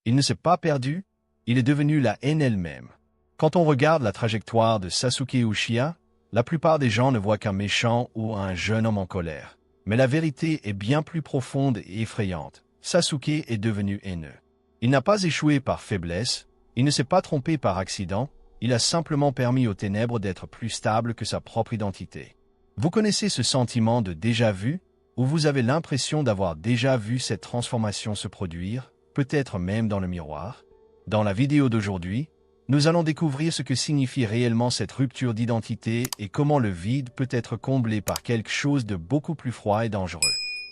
Il ne s'est pas perdu, il est devenu la haine elle-même. Quand on regarde la trajectoire de Sasuke Uchiha, la plupart des gens ne voient qu'un méchant ou un jeune homme en colère. Mais la vérité est bien plus profonde et effrayante. Sasuke est devenu haineux. Il n'a pas échoué par faiblesse, il ne s'est pas trompé par accident, il a simplement permis aux ténèbres d'être plus stables que sa propre identité. Vous connaissez ce sentiment de déjà-vu, où vous avez l'impression d'avoir déjà vu cette transformation se produire, peut-être même dans le miroir? Dans la vidéo d'aujourd'hui, nous allons découvrir ce que signifie réellement cette rupture d'identité et comment le vide peut être comblé par quelque chose de beaucoup plus froid et dangereux.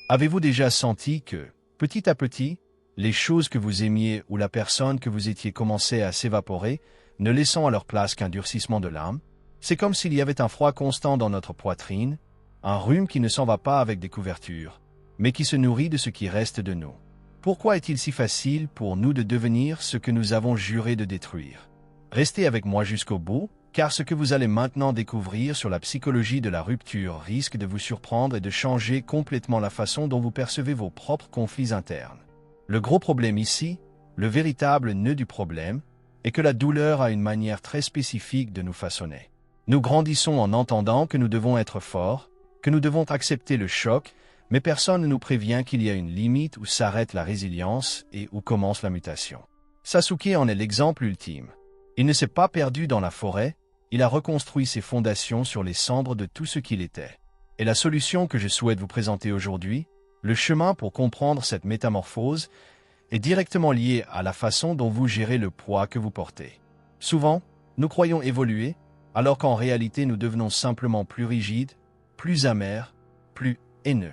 Avez-vous déjà senti que, petit à petit, les choses que vous aimiez ou la personne que vous étiez commençaient à s'évaporer, ne laissant à leur place qu'un durcissement de l'âme? C'est comme s'il y avait un froid constant dans notre poitrine, un rhume qui ne s'en va pas avec des couvertures, mais qui se nourrit de ce qui reste de nous. Pourquoi est-il si facile pour nous de devenir ce que nous avons juré de détruire? Restez avec moi jusqu'au bout, car ce que vous allez maintenant découvrir sur la psychologie de la rupture risque de vous surprendre et de changer complètement la façon dont vous percevez vos propres conflits internes. Le gros problème ici, le véritable nœud du problème, est que la douleur a une manière très spécifique de nous façonner. Nous grandissons en entendant que nous devons être forts, que nous devons accepter le choc, mais personne ne nous prévient qu'il y a une limite où s'arrête la résilience et où commence la mutation. Sasuke en est l'exemple ultime. Il ne s'est pas perdu dans la forêt, il a reconstruit ses fondations sur les cendres de tout ce qu'il était. Et la solution que je souhaite vous présenter aujourd'hui, le chemin pour comprendre cette métamorphose, est directement lié à la façon dont vous gérez le poids que vous portez. Souvent, nous croyons évoluer, alors qu'en réalité nous devenons simplement plus rigides, plus amers, plus haineux.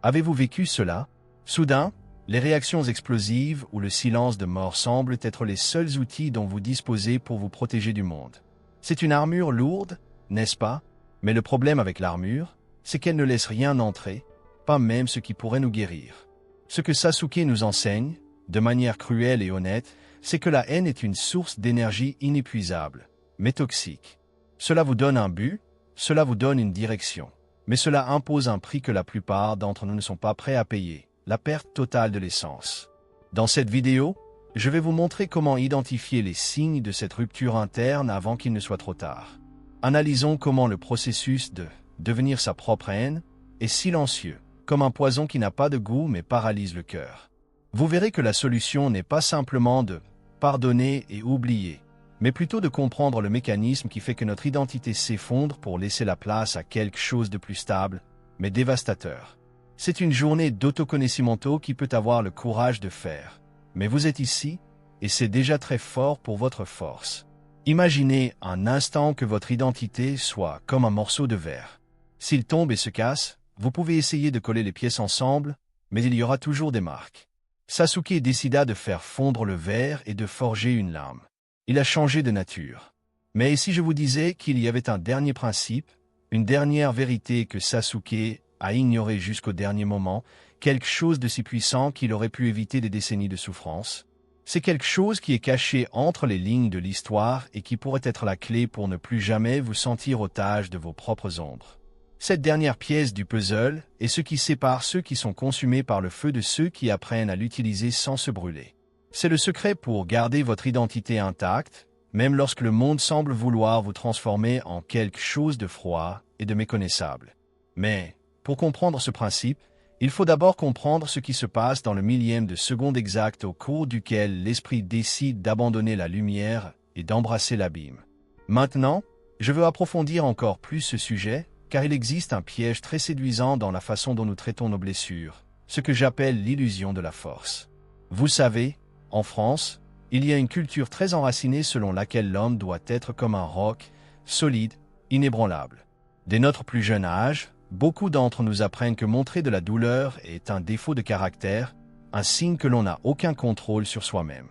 Avez-vous vécu cela? Soudain, les réactions explosives ou le silence de mort semblent être les seuls outils dont vous disposez pour vous protéger du monde. C'est une armure lourde, n'est-ce pas? Mais le problème avec l'armure, c'est qu'elle ne laisse rien entrer, pas même ce qui pourrait nous guérir. Ce que Sasuke nous enseigne, de manière cruelle et honnête, c'est que la haine est une source d'énergie inépuisable, mais toxique. Cela vous donne un but, cela vous donne une direction, mais cela impose un prix que la plupart d'entre nous ne sont pas prêts à payer. La perte totale de l'essence. Dans cette vidéo, je vais vous montrer comment identifier les signes de cette rupture interne avant qu'il ne soit trop tard. Analysons comment le processus de devenir sa propre haine est silencieux, comme un poison qui n'a pas de goût mais paralyse le cœur. Vous verrez que la solution n'est pas simplement de pardonner et oublier, mais plutôt de comprendre le mécanisme qui fait que notre identité s'effondre pour laisser la place à quelque chose de plus stable, mais dévastateur. C'est une journée d'autoconocimiento qui peut avoir le courage de faire. Mais vous êtes ici, et c'est déjà très fort pour votre force. Imaginez un instant que votre identité soit comme un morceau de verre. S'il tombe et se casse, vous pouvez essayer de coller les pièces ensemble, mais il y aura toujours des marques. Sasuke décida de faire fondre le verre et de forger une lame. Il a changé de nature. Mais si je vous disais qu'il y avait un dernier principe, une dernière vérité que Sasuke a ignoré jusqu'au dernier moment, quelque chose de si puissant qu'il aurait pu éviter des décennies de souffrance? C'est quelque chose qui est caché entre les lignes de l'histoire et qui pourrait être la clé pour ne plus jamais vous sentir otage de vos propres ombres. Cette dernière pièce du puzzle est ce qui sépare ceux qui sont consumés par le feu de ceux qui apprennent à l'utiliser sans se brûler. C'est le secret pour garder votre identité intacte, même lorsque le monde semble vouloir vous transformer en quelque chose de froid et de méconnaissable. Mais, pour comprendre ce principe, il faut d'abord comprendre ce qui se passe dans le millième de seconde exact au cours duquel l'esprit décide d'abandonner la lumière et d'embrasser l'abîme. Maintenant, je veux approfondir encore plus ce sujet, car il existe un piège très séduisant dans la façon dont nous traitons nos blessures, ce que j'appelle l'illusion de la force. Vous savez, en France, il y a une culture très enracinée selon laquelle l'homme doit être comme un roc, solide, inébranlable. Dès notre plus jeune âge, beaucoup d'entre nous apprennent que montrer de la douleur est un défaut de caractère, un signe que l'on n'a aucun contrôle sur soi-même.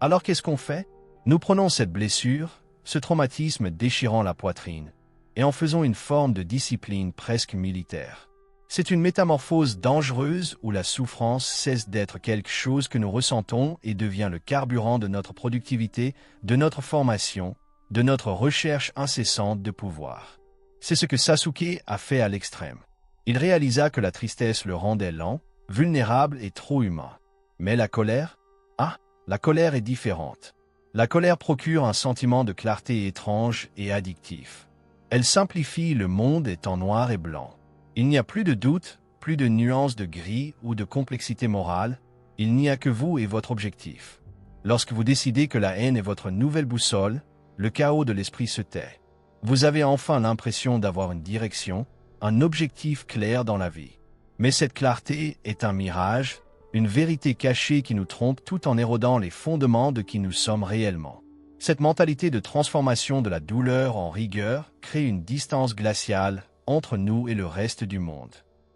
Alors qu'est-ce qu'on fait? Nous prenons cette blessure, ce traumatisme déchirant la poitrine, et en faisons une forme de discipline presque militaire. C'est une métamorphose dangereuse où la souffrance cesse d'être quelque chose que nous ressentons et devient le carburant de notre productivité, de notre formation, de notre recherche incessante de pouvoir. C'est ce que Sasuke a fait à l'extrême. Il réalisa que la tristesse le rendait lent, vulnérable et trop humain. Mais la colère? Ah, La colère est différente. La colère procure un sentiment de clarté étrange et addictif. Elle simplifie le monde étant noir et blanc. Il n'y a plus de doute, plus de nuances de gris ou de complexité morale. Il n'y a que vous et votre objectif. Lorsque vous décidez que la haine est votre nouvelle boussole, le chaos de l'esprit se tait. Vous avez enfin l'impression d'avoir une direction, un objectif clair dans la vie. Mais cette clarté est un mirage, une vérité cachée qui nous trompe tout en érodant les fondements de qui nous sommes réellement. Cette mentalité de transformation de la douleur en rigueur crée une distance glaciale entre nous et le reste du monde.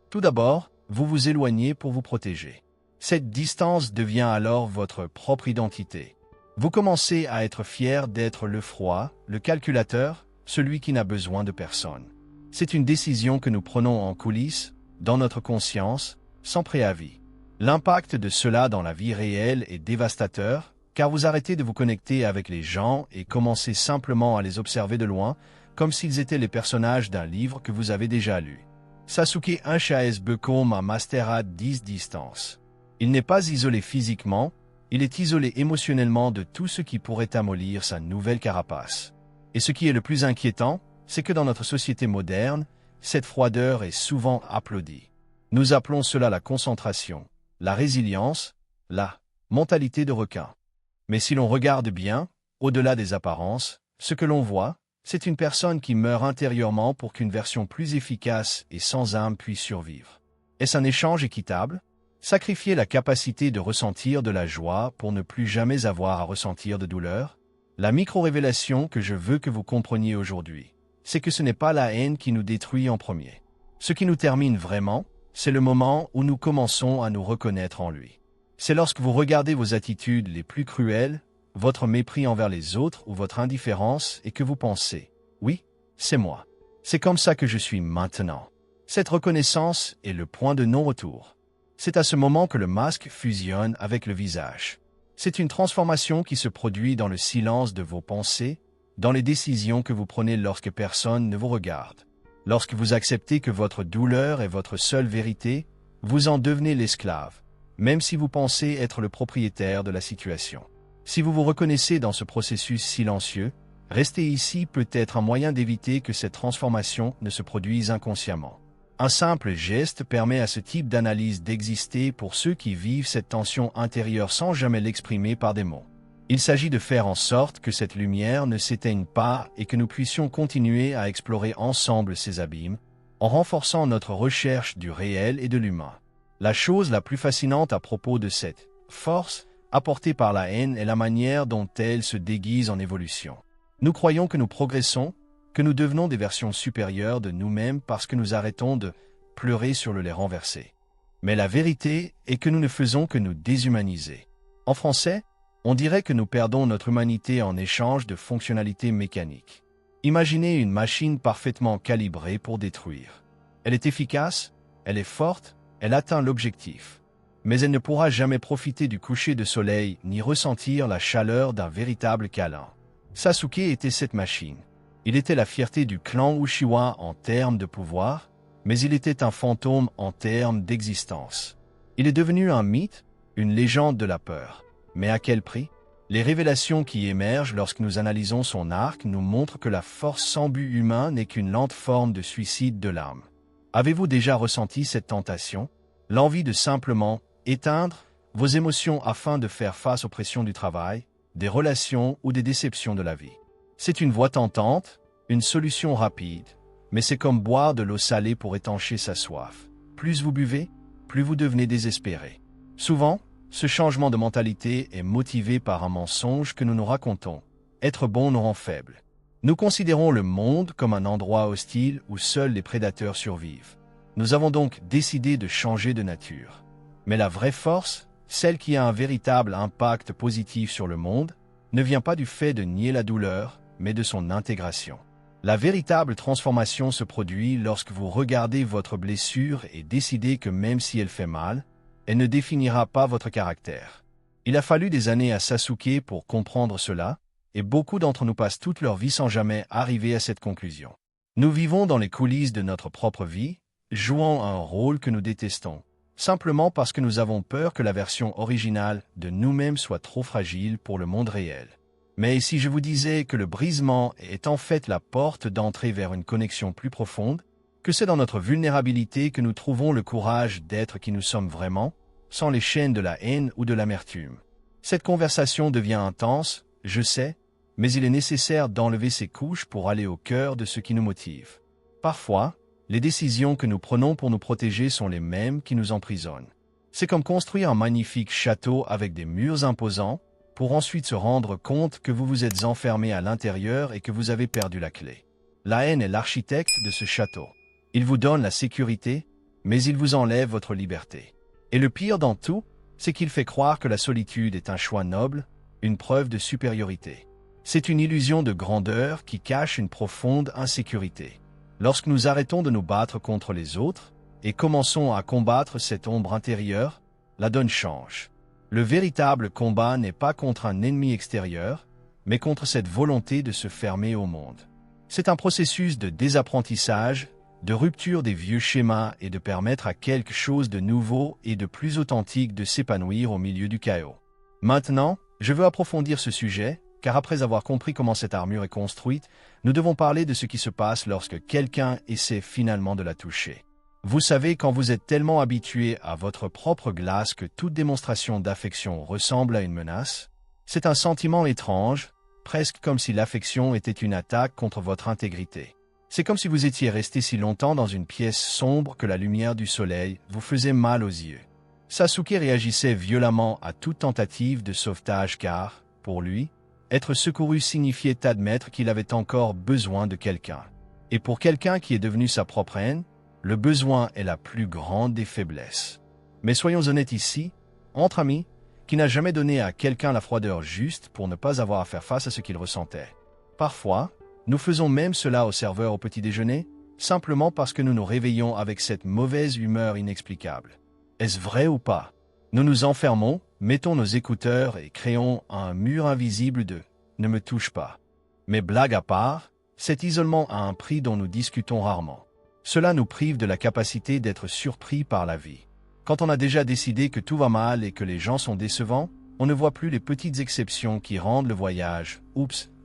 Tout d'abord, vous vous éloignez pour vous protéger. Cette distance devient alors votre propre identité. Vous commencez à être fier d'être le froid, le calculateur, celui qui n'a besoin de personne. C'est une décision que nous prenons en coulisses, dans notre conscience, sans préavis. L'impact de cela dans la vie réelle est dévastateur, car vous arrêtez de vous connecter avec les gens et commencez simplement à les observer de loin, comme s'ils étaient les personnages d'un livre que vous avez déjà lu. Sasuke Inchaes Bekom un Masterad 10 distance. Il n'est pas isolé physiquement, il est isolé émotionnellement de tout ce qui pourrait amollir sa nouvelle carapace. Et ce qui est le plus inquiétant, c'est que dans notre société moderne, cette froideur est souvent applaudie. Nous appelons cela la concentration, la résilience, la mentalité de requin. Mais si l'on regarde bien, au-delà des apparences, ce que l'on voit, c'est une personne qui meurt intérieurement pour qu'une version plus efficace et sans âme puisse survivre. Est-ce un échange équitable? Sacrifier la capacité de ressentir de la joie pour ne plus jamais avoir à ressentir de douleur? La micro-révélation que je veux que vous compreniez aujourd'hui, c'est que ce n'est pas la haine qui nous détruit en premier. Ce qui nous termine vraiment, c'est le moment où nous commençons à nous reconnaître en lui. C'est lorsque vous regardez vos attitudes les plus cruelles, votre mépris envers les autres ou votre indifférence et que vous pensez « Oui, c'est moi. C'est comme ça que je suis maintenant. » Cette reconnaissance est le point de non-retour. C'est à ce moment que le masque fusionne avec le visage. C'est une transformation qui se produit dans le silence de vos pensées, dans les décisions que vous prenez lorsque personne ne vous regarde. Lorsque vous acceptez que votre douleur est votre seule vérité, vous en devenez l'esclave, même si vous pensez être le propriétaire de la situation. Si vous vous reconnaissez dans ce processus silencieux, rester ici peut être un moyen d'éviter que cette transformation ne se produise inconsciemment. Un simple geste permet à ce type d'analyse d'exister pour ceux qui vivent cette tension intérieure sans jamais l'exprimer par des mots. Il s'agit de faire en sorte que cette lumière ne s'éteigne pas et que nous puissions continuer à explorer ensemble ces abîmes, en renforçant notre recherche du réel et de l'humain. La chose la plus fascinante à propos de cette force apportée par la haine est la manière dont elle se déguise en évolution. Nous croyons que nous progressons, que nous devenons des versions supérieures de nous-mêmes parce que nous arrêtons de pleurer sur le lait renversé. Mais la vérité est que nous ne faisons que nous déshumaniser. En français, on dirait que nous perdons notre humanité en échange de fonctionnalités mécaniques. Imaginez une machine parfaitement calibrée pour détruire. Elle est efficace, elle est forte, elle atteint l'objectif. Mais elle ne pourra jamais profiter du coucher de soleil ni ressentir la chaleur d'un véritable câlin. Sasuke était cette machine. Il était la fierté du clan Uchiwa en termes de pouvoir, mais il était un fantôme en termes d'existence. Il est devenu un mythe, une légende de la peur. Mais à quel prix? Les révélations qui émergent lorsque nous analysons son arc nous montrent que la force sans but humain n'est qu'une lente forme de suicide de l'âme. Avez-vous déjà ressenti cette tentation? L'envie de simplement éteindre vos émotions afin de faire face aux pressions du travail, des relations ou des déceptions de la vie. C'est une voie tentante, une solution rapide, mais c'est comme boire de l'eau salée pour étancher sa soif. Plus vous buvez, plus vous devenez désespéré. Souvent, ce changement de mentalité est motivé par un mensonge que nous nous racontons. Être bon nous rend faibles. Nous considérons le monde comme un endroit hostile où seuls les prédateurs survivent. Nous avons donc décidé de changer de nature. Mais la vraie force, celle qui a un véritable impact positif sur le monde, ne vient pas du fait de nier la douleur, mais de son intégration. La véritable transformation se produit lorsque vous regardez votre blessure et décidez que même si elle fait mal, elle ne définira pas votre caractère. Il a fallu des années à Sasuke pour comprendre cela, et beaucoup d'entre nous passent toute leur vie sans jamais arriver à cette conclusion. Nous vivons dans les coulisses de notre propre vie, jouant un rôle que nous détestons, simplement parce que nous avons peur que la version originale de nous-mêmes soit trop fragile pour le monde réel. Mais si je vous disais que le brisement est en fait la porte d'entrée vers une connexion plus profonde, que c'est dans notre vulnérabilité que nous trouvons le courage d'être qui nous sommes vraiment, sans les chaînes de la haine ou de l'amertume. Cette conversation devient intense, je sais, mais il est nécessaire d'enlever ces couches pour aller au cœur de ce qui nous motive. Parfois, les décisions que nous prenons pour nous protéger sont les mêmes qui nous emprisonnent. C'est comme construire un magnifique château avec des murs imposants, pour ensuite se rendre compte que vous vous êtes enfermé à l'intérieur et que vous avez perdu la clé. La haine est l'architecte de ce château. Il vous donne la sécurité, mais il vous enlève votre liberté. Et le pire dans tout, c'est qu'il fait croire que la solitude est un choix noble, une preuve de supériorité. C'est une illusion de grandeur qui cache une profonde insécurité. Lorsque nous arrêtons de nous battre contre les autres et commençons à combattre cette ombre intérieure, la donne change. Le véritable combat n'est pas contre un ennemi extérieur, mais contre cette volonté de se fermer au monde. C'est un processus de désapprentissage, de rupture des vieux schémas et de permettre à quelque chose de nouveau et de plus authentique de s'épanouir au milieu du chaos. Maintenant, je veux approfondir ce sujet, car après avoir compris comment cette armure est construite, nous devons parler de ce qui se passe lorsque quelqu'un essaie finalement de la toucher. Vous savez, quand vous êtes tellement habitué à votre propre glace que toute démonstration d'affection ressemble à une menace, c'est un sentiment étrange, presque comme si l'affection était une attaque contre votre intégrité. C'est comme si vous étiez resté si longtemps dans une pièce sombre que la lumière du soleil vous faisait mal aux yeux. Sasuke réagissait violemment à toute tentative de sauvetage car, pour lui, être secouru signifiait admettre qu'il avait encore besoin de quelqu'un. Et pour quelqu'un qui est devenu sa propre haine, le besoin est la plus grande des faiblesses. Mais soyons honnêtes ici, entre amis, qui n'a jamais donné à quelqu'un la froideur juste pour ne pas avoir à faire face à ce qu'il ressentait. Parfois, nous faisons même cela au serveur au petit déjeuner, simplement parce que nous nous réveillons avec cette mauvaise humeur inexplicable. Est-ce vrai ou pas? Nous nous enfermons, mettons nos écouteurs et créons un mur invisible de « ne me touche pas ». Mais blague à part, cet isolement a un prix dont nous discutons rarement. Cela nous prive de la capacité d'être surpris par la vie. Quand on a déjà décidé que tout va mal et que les gens sont décevants, on ne voit plus les petites exceptions qui rendent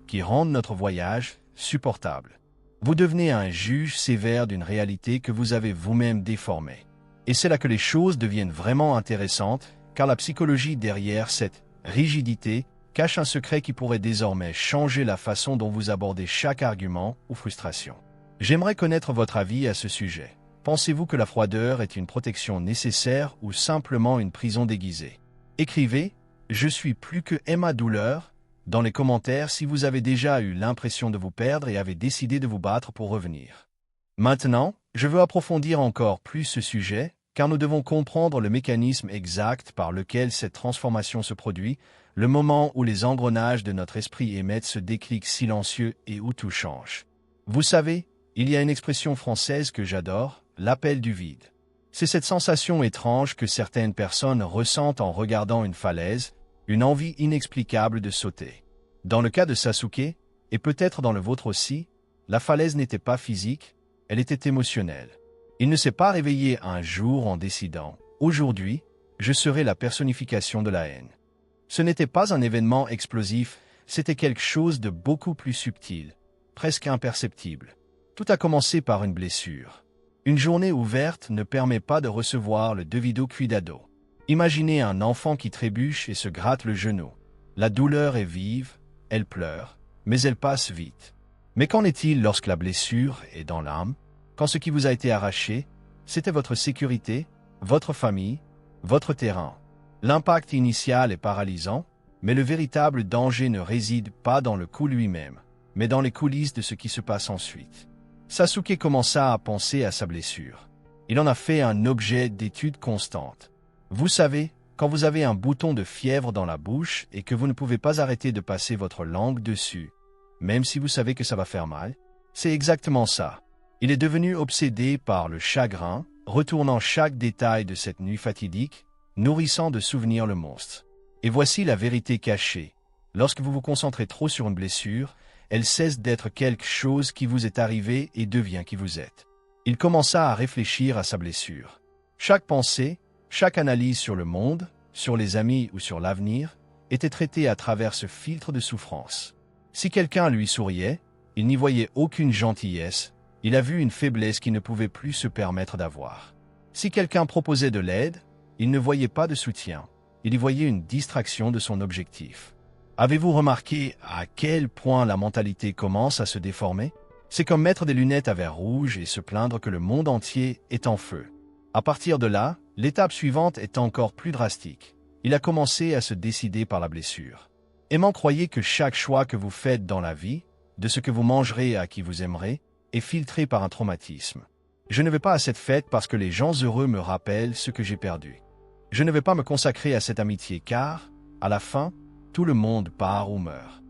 qui rendent notre voyage supportable. Vous devenez un juge sévère d'une réalité que vous avez vous-même déformée. Et c'est là que les choses deviennent vraiment intéressantes, car la psychologie derrière cette rigidité cache un secret qui pourrait désormais changer la façon dont vous abordez chaque argument ou frustration. J'aimerais connaître votre avis à ce sujet. Pensez-vous que la froideur est une protection nécessaire ou simplement une prison déguisée? Écrivez « Je suis plus que Emma Douleur » dans les commentaires si vous avez déjà eu l'impression de vous perdre et avez décidé de vous battre pour revenir. Maintenant, je veux approfondir encore plus ce sujet, car nous devons comprendre le mécanisme exact par lequel cette transformation se produit, le moment où les engrenages de notre esprit émettent ce déclic silencieux et où tout change. Vous savez, il y a une expression française que j'adore, l'appel du vide. C'est cette sensation étrange que certaines personnes ressentent en regardant une falaise, une envie inexplicable de sauter. Dans le cas de Sasuke, et peut-être dans le vôtre aussi, la falaise n'était pas physique, elle était émotionnelle. Il ne s'est pas réveillé un jour en décidant « Aujourd'hui, je serai la personnification de la haine ». Ce n'était pas un événement explosif, c'était quelque chose de beaucoup plus subtil, presque imperceptible. Tout a commencé par une blessure. Une journée ouverte ne permet pas de recevoir le devido cuidado. Imaginez un enfant qui trébuche et se gratte le genou. La douleur est vive, elle pleure, mais elle passe vite. Mais qu'en est-il lorsque la blessure est dans l'âme? Quand ce qui vous a été arraché, c'était votre sécurité, votre famille, votre terrain. L'impact initial est paralysant, mais le véritable danger ne réside pas dans le coup lui-même, mais dans les coulisses de ce qui se passe ensuite. Sasuke commença à penser à sa blessure. Il en a fait un objet d'étude constante. Vous savez, quand vous avez un bouton de fièvre dans la bouche et que vous ne pouvez pas arrêter de passer votre langue dessus, même si vous savez que ça va faire mal, c'est exactement ça. Il est devenu obsédé par le chagrin, retournant chaque détail de cette nuit fatidique, nourrissant de souvenirs le monstre. Et voici la vérité cachée. Lorsque vous vous concentrez trop sur une blessure, elle cesse d'être quelque chose qui vous est arrivé et devient qui vous êtes. Il commença à réfléchir à sa blessure. Chaque pensée, Chaque analyse sur le monde, sur les amis ou sur l'avenir était traitée à travers ce filtre de souffrance. Si quelqu'un lui souriait, il n'y voyait aucune gentillesse, il a vu une faiblesse qu'il ne pouvait plus se permettre d'avoir. Si quelqu'un proposait de l'aide, il ne voyait pas de soutien, il y voyait une distraction de son objectif. Avez-vous remarqué à quel point la mentalité commence à se déformer? C'est comme mettre des lunettes à verre rouge et se plaindre que le monde entier est en feu. À partir de là, l'étape suivante est encore plus drastique. Il a commencé à se décider par la blessure. Aimant, croyez que chaque choix que vous faites dans la vie, de ce que vous mangerez à qui vous aimerez, est filtré par un traumatisme. Je ne vais pas à cette fête parce que les gens heureux me rappellent ce que j'ai perdu. Je ne vais pas me consacrer à cette amitié car, à la fin, tout le monde part ou meurt.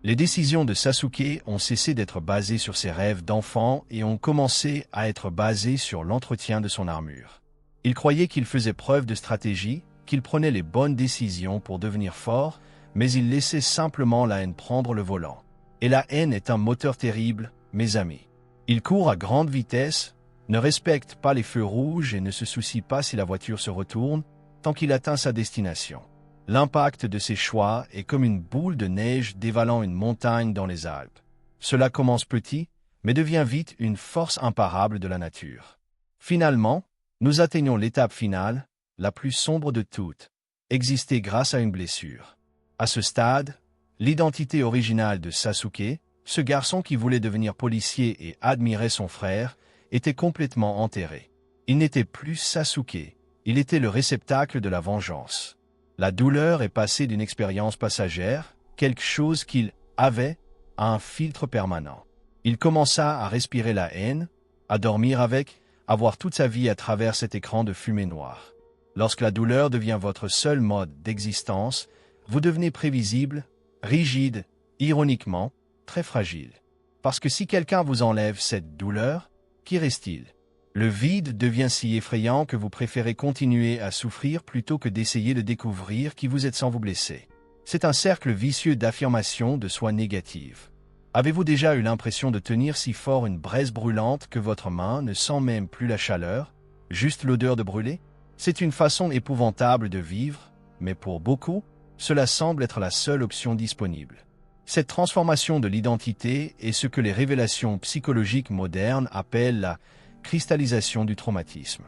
Les décisions de Sasuke ont cessé d'être basées sur ses rêves d'enfant et ont commencé à être basées sur l'entretien de son armure. Il croyait qu'il faisait preuve de stratégie, qu'il prenait les bonnes décisions pour devenir fort, mais il laissait simplement la haine prendre le volant. Et la haine est un moteur terrible, mes amis. Il court à grande vitesse, ne respecte pas les feux rouges et ne se soucie pas si la voiture se retourne tant qu'il atteint sa destination. L'impact de ses choix est comme une boule de neige dévalant une montagne dans les Alpes. Cela commence petit, mais devient vite une force imparable de la nature. Finalement, nous atteignons l'étape finale, la plus sombre de toutes, exister grâce à une blessure. À ce stade, l'identité originale de Sasuke, ce garçon qui voulait devenir policier et admirait son frère, était complètement enterrée. Il n'était plus Sasuke, il était le réceptacle de la vengeance. La douleur est passée d'une expérience passagère, quelque chose qu'il avait, à un filtre permanent. Il commença à respirer la haine, à dormir avec, à voir toute sa vie à travers cet écran de fumée noire. Lorsque la douleur devient votre seul mode d'existence, vous devenez prévisible, rigide, ironiquement, très fragile. Parce que si quelqu'un vous enlève cette douleur, qu'y reste-t-il? Le vide devient si effrayant que vous préférez continuer à souffrir plutôt que d'essayer de découvrir qui vous êtes sans vous blesser. C'est un cercle vicieux d'affirmation de soi négative. Avez-vous déjà eu l'impression de tenir si fort une braise brûlante que votre main ne sent même plus la chaleur, juste l'odeur de brûler? C'est une façon épouvantable de vivre, mais pour beaucoup, cela semble être la seule option disponible. Cette transformation de l'identité est ce que les révélations psychologiques modernes appellent la cristallisation du traumatisme.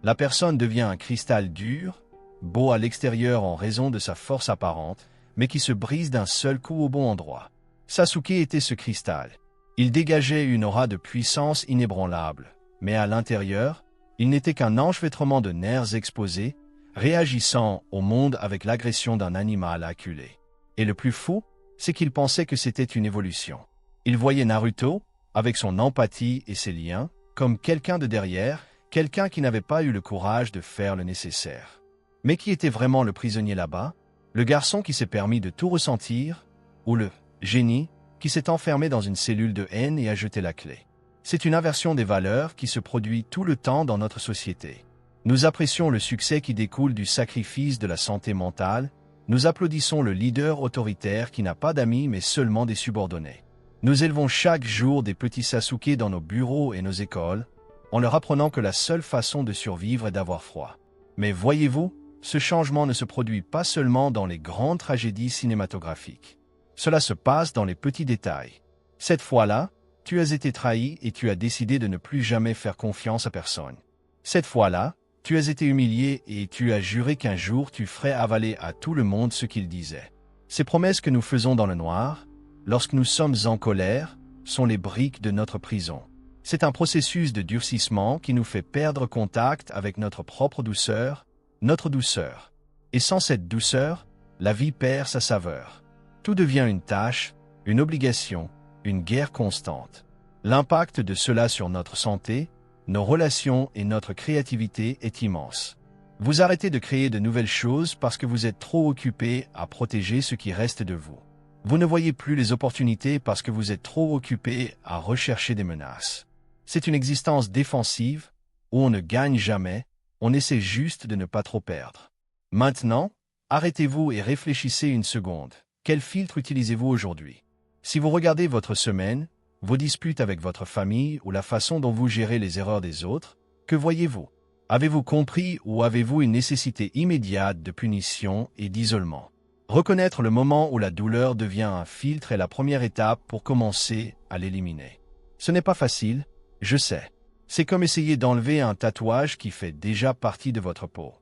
La personne devient un cristal dur, beau à l'extérieur en raison de sa force apparente, mais qui se brise d'un seul coup au bon endroit. Sasuke était ce cristal. Il dégageait une aura de puissance inébranlable, mais à l'intérieur, il n'était qu'un enchevêtrement de nerfs exposés, réagissant au monde avec l'agression d'un animal acculé. Et le plus fou, c'est qu'il pensait que c'était une évolution. Il voyait Naruto, avec son empathie et ses liens, comme quelqu'un de derrière, quelqu'un qui n'avait pas eu le courage de faire le nécessaire. Mais qui était vraiment le prisonnier là-bas? Le garçon qui s'est permis de tout ressentir, ou le génie qui s'est enfermé dans une cellule de haine et a jeté la clé? C'est une inversion des valeurs qui se produit tout le temps dans notre société. Nous apprécions le succès qui découle du sacrifice de la santé mentale, nous applaudissons le leader autoritaire qui n'a pas d'amis mais seulement des subordonnés. Nous élevons chaque jour des petits Sasuke dans nos bureaux et nos écoles, en leur apprenant que la seule façon de survivre est d'avoir froid. Mais voyez-vous, ce changement ne se produit pas seulement dans les grandes tragédies cinématographiques. Cela se passe dans les petits détails. Cette fois-là, tu as été trahi et tu as décidé de ne plus jamais faire confiance à personne. Cette fois-là, tu as été humilié et tu as juré qu'un jour tu ferais avaler à tout le monde ce qu'il disait. Ces promesses que nous faisons dans le noir, lorsque nous sommes en colère, sont les briques de notre prison. C'est un processus de durcissement qui nous fait perdre contact avec notre propre douceur, notre douceur. Et sans cette douceur, la vie perd sa saveur. Tout devient une tâche, une obligation, une guerre constante. L'impact de cela sur notre santé, nos relations et notre créativité est immense. Vous arrêtez de créer de nouvelles choses parce que vous êtes trop occupé à protéger ce qui reste de vous. Vous ne voyez plus les opportunités parce que vous êtes trop occupé à rechercher des menaces. C'est une existence défensive où on ne gagne jamais, on essaie juste de ne pas trop perdre. Maintenant, arrêtez-vous et réfléchissez une seconde. Quel filtre utilisez-vous aujourd'hui? Si vous regardez votre semaine, vos disputes avec votre famille ou la façon dont vous gérez les erreurs des autres, que voyez-vous? Avez-vous compris ou avez-vous une nécessité immédiate de punition et d'isolement? Reconnaître le moment où la douleur devient un filtre est la première étape pour commencer à l'éliminer. Ce n'est pas facile, je sais. C'est comme essayer d'enlever un tatouage qui fait déjà partie de votre peau.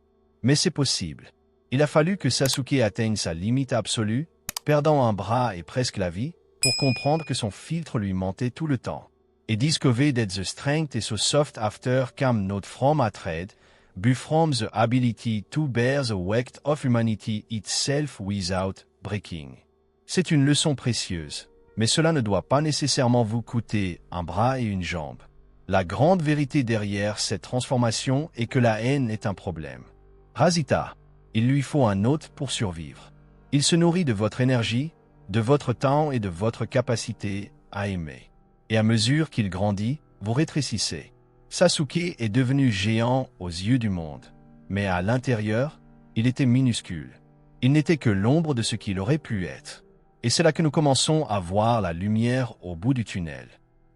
Mais c'est possible. Il a fallu que Sasuke atteigne sa limite absolue, perdant un bras et presque la vie, pour comprendre que son filtre lui mentait tout le temps. Et discover that the strength is so soft after come not from hatred, but from the ability to bear the weight of humanity itself without breaking. C'est une leçon précieuse, mais cela ne doit pas nécessairement vous coûter un bras et une jambe. La grande vérité derrière cette transformation est que la haine est un problème. Rasita, il lui faut un hôte pour survivre. Il se nourrit de votre énergie, de votre temps et de votre capacité à aimer. Et à mesure qu'il grandit, vous rétrécissez. Sasuke est devenu géant aux yeux du monde. Mais à l'intérieur, il était minuscule. Il n'était que l'ombre de ce qu'il aurait pu être. Et c'est là que nous commençons à voir la lumière au bout du tunnel.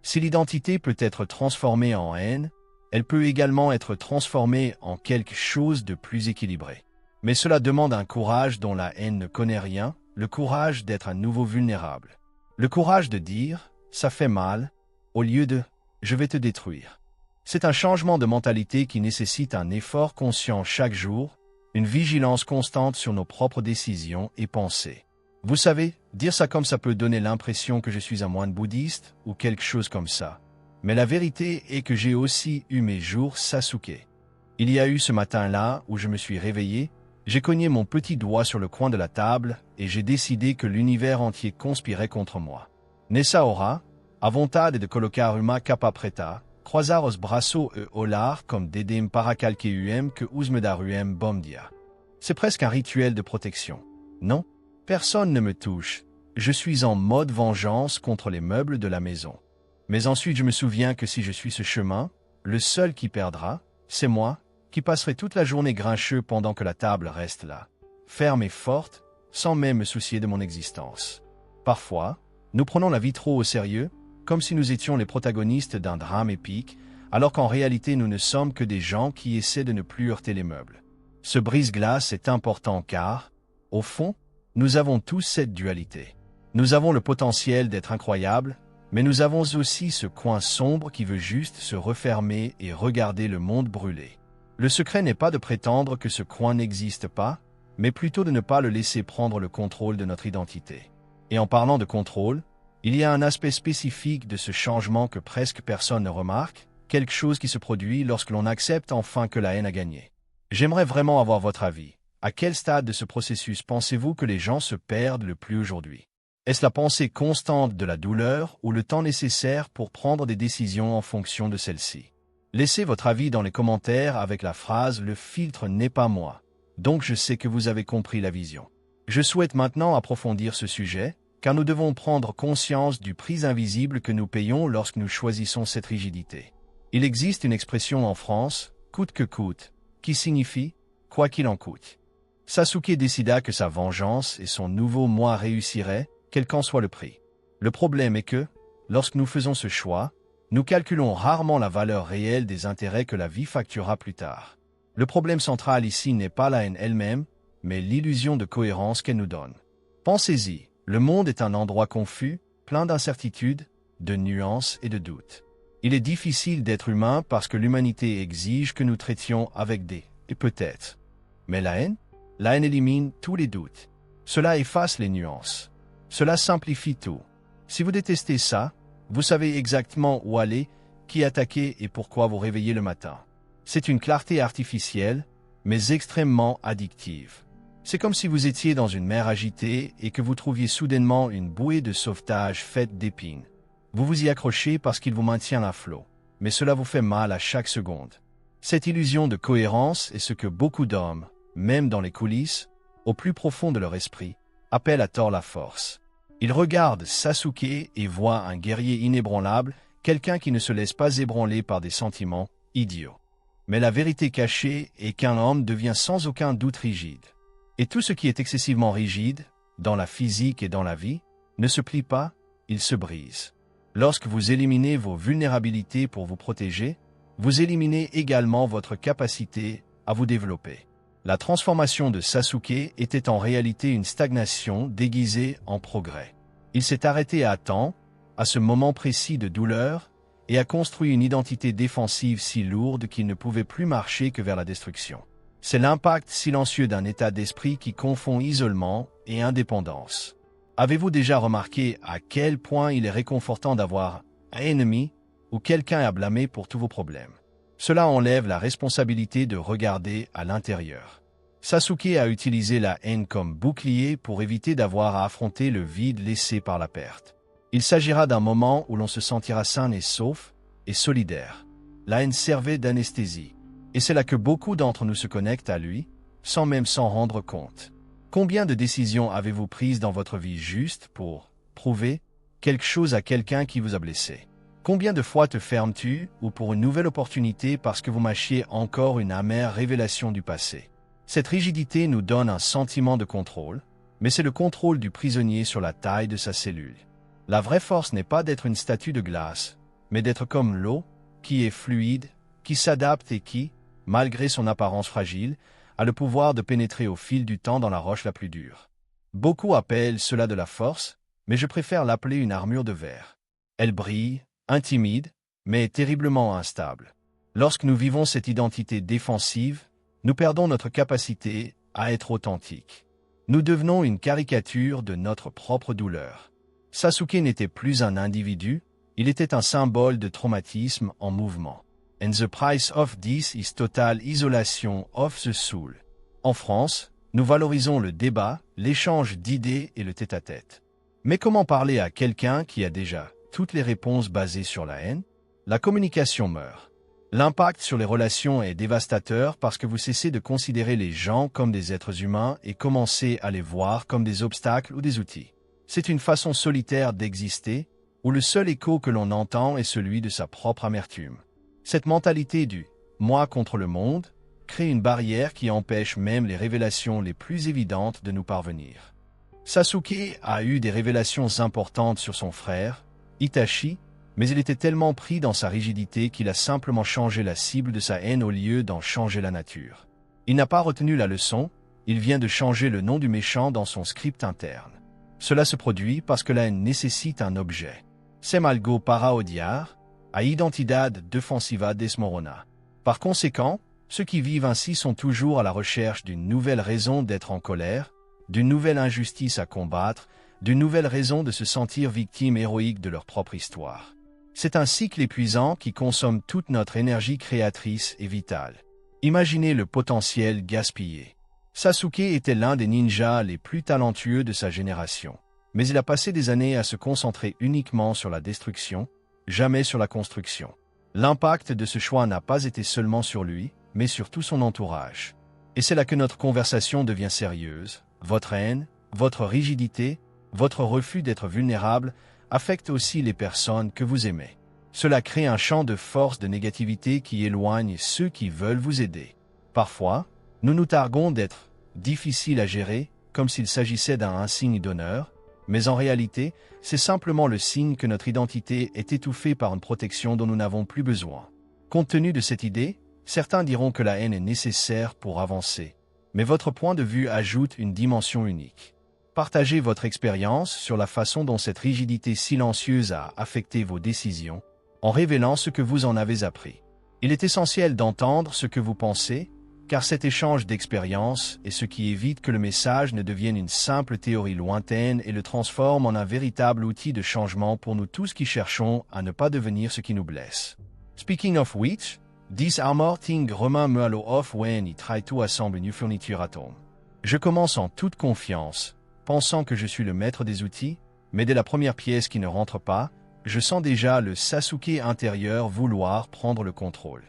Si l'identité peut être transformée en haine, elle peut également être transformée en quelque chose de plus équilibré. Mais cela demande un courage dont la haine ne connaît rien, le courage d'être à nouveau vulnérable. Le courage de dire « ça fait mal » au lieu de « je vais te détruire ». C'est un changement de mentalité qui nécessite un effort conscient chaque jour, une vigilance constante sur nos propres décisions et pensées. Vous savez, dire ça comme ça peut donner l'impression que je suis un moine bouddhiste ou quelque chose comme ça. Mais la vérité est que j'ai aussi eu mes jours Sasuke. Il y a eu ce matin-là où je me suis réveillé, j'ai cogné mon petit doigt sur le coin de la table et j'ai décidé que l'univers entier conspirait contre moi. Nessa ora, a vontade de colocar uma capa preta, croisar os braços e olhar comme dedem para qualquer que us me daruem bom dia. C'est presque un rituel de protection. Non, personne ne me touche. Je suis en mode vengeance contre les meubles de la maison. Mais ensuite je me souviens que si je suis ce chemin, le seul qui perdra, c'est moi, qui passerai toute la journée grincheux pendant que la table reste là, ferme et forte, sans même me soucier de mon existence. Parfois, nous prenons la vie trop au sérieux, comme si nous étions les protagonistes d'un drame épique, alors qu'en réalité nous ne sommes que des gens qui essaient de ne plus heurter les meubles. Ce brise-glace est important car, au fond, nous avons tous cette dualité. Nous avons le potentiel d'être incroyables, mais nous avons aussi ce coin sombre qui veut juste se refermer et regarder le monde brûler. Le secret n'est pas de prétendre que ce coin n'existe pas, mais plutôt de ne pas le laisser prendre le contrôle de notre identité. Et en parlant de contrôle, il y a un aspect spécifique de ce changement que presque personne ne remarque, quelque chose qui se produit lorsque l'on accepte enfin que la haine a gagné. J'aimerais vraiment avoir votre avis. À quel stade de ce processus pensez-vous que les gens se perdent le plus aujourd'hui? Est-ce la pensée constante de la douleur ou le temps nécessaire pour prendre des décisions en fonction de celle-ci? Laissez votre avis dans les commentaires avec la phrase « Le filtre n'est pas moi ». Donc je sais que vous avez compris la vision. Je souhaite maintenant approfondir ce sujet, car nous devons prendre conscience du prix invisible que nous payons lorsque nous choisissons cette rigidité. Il existe une expression en France, « coûte que coûte », qui signifie « quoi qu'il en coûte ». Sasuke décida que sa vengeance et son nouveau moi réussiraient, quel qu'en soit le prix. Le problème est que, lorsque nous faisons ce choix, nous calculons rarement la valeur réelle des intérêts que la vie facturera plus tard. Le problème central ici n'est pas la haine elle-même, mais l'illusion de cohérence qu'elle nous donne. Pensez-y, le monde est un endroit confus, plein d'incertitudes, de nuances et de doutes. Il est difficile d'être humain parce que l'humanité exige que nous traitions avec des « et peut-être ». Mais la haine élimine tous les doutes. Cela efface les nuances. Cela simplifie tout. Si vous détestez ça, vous savez exactement où aller, qui attaquer et pourquoi vous réveiller le matin. C'est une clarté artificielle, mais extrêmement addictive. C'est comme si vous étiez dans une mer agitée et que vous trouviez soudainement une bouée de sauvetage faite d'épines. Vous vous y accrochez parce qu'il vous maintient à flot, mais cela vous fait mal à chaque seconde. Cette illusion de cohérence est ce que beaucoup d'hommes, même dans les coulisses, au plus profond de leur esprit, appellent à tort la force. Ils regardent Sasuke et voient un guerrier inébranlable, quelqu'un qui ne se laisse pas ébranler par des sentiments idiots. Mais la vérité cachée est qu'un homme devient sans aucun doute rigide. Et tout ce qui est excessivement rigide, dans la physique et dans la vie, ne se plie pas, il se brise. Lorsque vous éliminez vos vulnérabilités pour vous protéger, vous éliminez également votre capacité à vous développer. La transformation de Sasuke était en réalité une stagnation déguisée en progrès. Il s'est arrêté à temps, à ce moment précis de douleur, et a construit une identité défensive si lourde qu'il ne pouvait plus marcher que vers la destruction. C'est l'impact silencieux d'un état d'esprit qui confond isolement et indépendance. Avez-vous déjà remarqué à quel point il est réconfortant d'avoir un ennemi ou quelqu'un à blâmer pour tous vos problèmes? Cela enlève la responsabilité de regarder à l'intérieur. Sasuke a utilisé la haine comme bouclier pour éviter d'avoir à affronter le vide laissé par la perte. Il s'agira d'un moment où l'on se sentira sain et sauf et solidaire. La haine servait d'anesthésie. Et c'est là que beaucoup d'entre nous se connectent à lui, sans même s'en rendre compte. Combien de décisions avez-vous prises dans votre vie juste pour prouver quelque chose à quelqu'un qui vous a blessé? Combien de fois te fermes-tu ou pour une nouvelle opportunité parce que vous mâchiez encore une amère révélation du passé? Cette rigidité nous donne un sentiment de contrôle, mais c'est le contrôle du prisonnier sur la taille de sa cellule. La vraie force n'est pas d'être une statue de glace, mais d'être comme l'eau, qui est fluide, qui s'adapte et qui, malgré son apparence fragile, a le pouvoir de pénétrer au fil du temps dans la roche la plus dure. Beaucoup appellent cela de la force, mais je préfère l'appeler une armure de verre. Elle brille, intimide, mais est terriblement instable. Lorsque nous vivons cette identité défensive, nous perdons notre capacité à être authentiques. Nous devenons une caricature de notre propre douleur. Sasuke n'était plus un individu, il était un symbole de traumatisme en mouvement. And the price of this is total isolation of the soul. En France, nous valorisons le débat, l'échange d'idées et le tête-à-tête. Mais comment parler à quelqu'un qui a déjà toutes les réponses basées sur la haine? La communication meurt. L'impact sur les relations est dévastateur parce que vous cessez de considérer les gens comme des êtres humains et commencez à les voir comme des obstacles ou des outils. C'est une façon solitaire d'exister, où le seul écho que l'on entend est celui de sa propre amertume. Cette mentalité du « moi contre le monde » crée une barrière qui empêche même les révélations les plus évidentes de nous parvenir. Sasuke a eu des révélations importantes sur son frère, Itachi, mais il était tellement pris dans sa rigidité qu'il a simplement changé la cible de sa haine au lieu d'en changer la nature. Il n'a pas retenu la leçon, il vient de changer le nom du méchant dans son script interne. Cela se produit parce que la haine nécessite un objet. Sem algo para odiar, a identidad defensiva desmorona. Par conséquent, ceux qui vivent ainsi sont toujours à la recherche d'une nouvelle raison d'être en colère, d'une nouvelle injustice à combattre, d'une nouvelle raison de se sentir victime héroïque de leur propre histoire. C'est un cycle épuisant qui consomme toute notre énergie créatrice et vitale. Imaginez le potentiel gaspillé. Sasuke était l'un des ninjas les plus talentueux de sa génération. Mais il a passé des années à se concentrer uniquement sur la destruction, jamais sur la construction. L'impact de ce choix n'a pas été seulement sur lui, mais sur tout son entourage. Et c'est là que notre conversation devient sérieuse. Votre haine, votre rigidité, votre refus d'être vulnérable affectent aussi les personnes que vous aimez. Cela crée un champ de force de négativité qui éloigne ceux qui veulent vous aider. Parfois, nous nous targuons d'être difficiles à gérer, comme s'il s'agissait d'un insigne d'honneur, mais en réalité, c'est simplement le signe que notre identité est étouffée par une protection dont nous n'avons plus besoin. Compte tenu de cette idée, certains diront que la haine est nécessaire pour avancer, mais votre point de vue ajoute une dimension unique. Partagez votre expérience sur la façon dont cette rigidité silencieuse a affecté vos décisions, en révélant ce que vous en avez appris. Il est essentiel d'entendre ce que vous pensez, car cet échange d'expériences est ce qui évite que le message ne devienne une simple théorie lointaine et le transforme en un véritable outil de changement pour nous tous qui cherchons à ne pas devenir ce qui nous blesse. Speaking of which, this armor thing remain me allo off when I try to assemble new furniture at home. Je commence en toute confiance, pensant que je suis le maître des outils, mais dès la première pièce qui ne rentre pas, je sens déjà le Sasuke intérieur vouloir prendre le contrôle.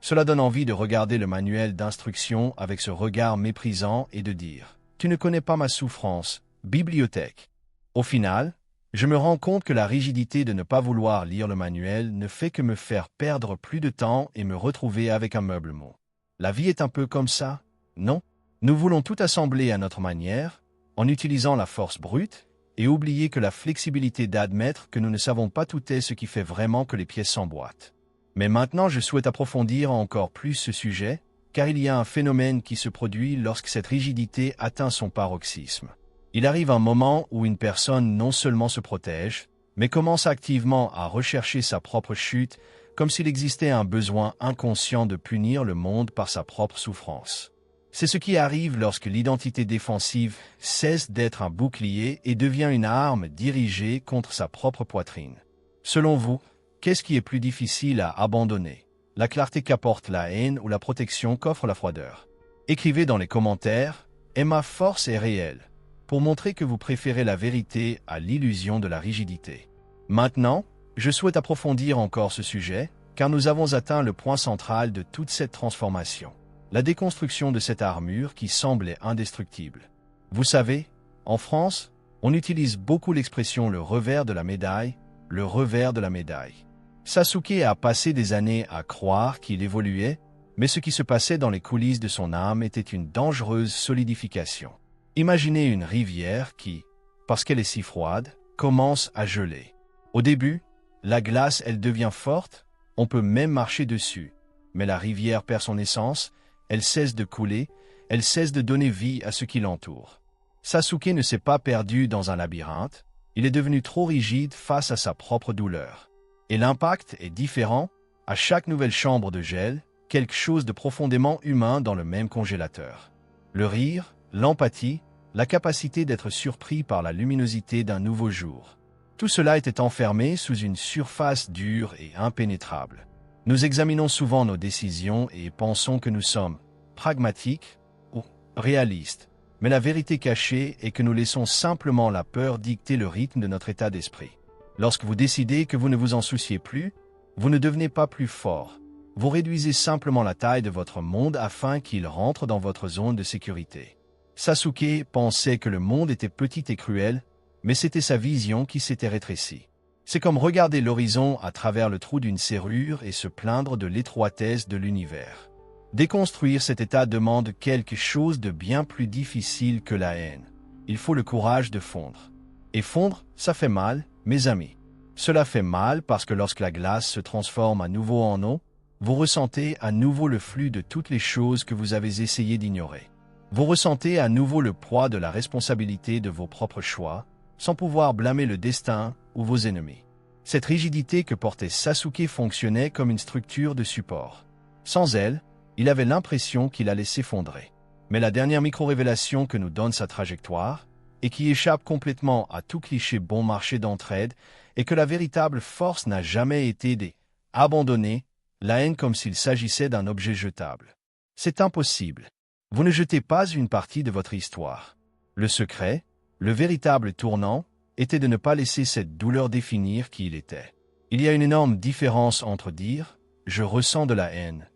Cela donne envie de regarder le manuel d'instruction avec ce regard méprisant et de dire « Tu ne connais pas ma souffrance, bibliothèque ». Au final, je me rends compte que la rigidité de ne pas vouloir lire le manuel ne fait que me faire perdre plus de temps et me retrouver avec un meublement. La vie est un peu comme ça, non? Nous voulons tout assembler à notre manière, en utilisant la force brute, et oublier que la flexibilité d'admettre que nous ne savons pas tout est ce qui fait vraiment que les pièces s'emboîtent. Mais maintenant je souhaite approfondir encore plus ce sujet, car il y a un phénomène qui se produit lorsque cette rigidité atteint son paroxysme. Il arrive un moment où une personne non seulement se protège, mais commence activement à rechercher sa propre chute, comme s'il existait un besoin inconscient de punir le monde par sa propre souffrance. C'est ce qui arrive lorsque l'identité défensive cesse d'être un bouclier et devient une arme dirigée contre sa propre poitrine. Selon vous, qu'est-ce qui est plus difficile à abandonner? La clarté qu'apporte la haine ou la protection qu'offre la froideur? Écrivez dans les commentaires « Et ma force est réelle » pour montrer que vous préférez la vérité à l'illusion de la rigidité. Maintenant, je souhaite approfondir encore ce sujet, car nous avons atteint le point central de toute cette transformation. La déconstruction de cette armure qui semblait indestructible. Vous savez, en France, on utilise beaucoup l'expression « le revers de la médaille », le revers de la médaille. Sasuke a passé des années à croire qu'il évoluait, mais ce qui se passait dans les coulisses de son âme était une dangereuse solidification. Imaginez une rivière qui, parce qu'elle est si froide, commence à geler. Au début, la glace, elle devient forte, on peut même marcher dessus, mais la rivière perd son essence, elle cesse de couler, elle cesse de donner vie à ce qui l'entoure. Sasuke ne s'est pas perdu dans un labyrinthe, il est devenu trop rigide face à sa propre douleur. Et l'impact est différent, à chaque nouvelle chambre de gel, quelque chose de profondément humain dans le même congélateur. Le rire, l'empathie, la capacité d'être surpris par la luminosité d'un nouveau jour. Tout cela était enfermé sous une surface dure et impénétrable. Nous examinons souvent nos décisions et pensons que nous sommes pragmatiques ou réalistes. Mais la vérité cachée est que nous laissons simplement la peur dicter le rythme de notre état d'esprit. Lorsque vous décidez que vous ne vous en souciez plus, vous ne devenez pas plus fort. Vous réduisez simplement la taille de votre monde afin qu'il rentre dans votre zone de sécurité. Sasuke pensait que le monde était petit et cruel, mais c'était sa vision qui s'était rétrécie. C'est comme regarder l'horizon à travers le trou d'une serrure et se plaindre de l'étroitesse de l'univers. Déconstruire cet état demande quelque chose de bien plus difficile que la haine. Il faut le courage de fondre. Et fondre, ça fait mal, mes amis. Cela fait mal parce que lorsque la glace se transforme à nouveau en eau, vous ressentez à nouveau le flux de toutes les choses que vous avez essayé d'ignorer. Vous ressentez à nouveau le poids de la responsabilité de vos propres choix, sans pouvoir blâmer le destin ou vos ennemis. Cette rigidité que portait Sasuke fonctionnait comme une structure de support. Sans elle, il avait l'impression qu'il allait s'effondrer. Mais la dernière micro-révélation que nous donne sa trajectoire, et qui échappe complètement à tout cliché bon marché d'entraide, est que la véritable force n'a jamais été d'abandonner la haine comme s'il s'agissait d'un objet jetable. C'est impossible. Vous ne jetez pas une partie de votre histoire. Le secret, le véritable tournant, était de ne pas laisser cette douleur définir qui il était. Il y a une énorme différence entre dire « je ressens de la haine »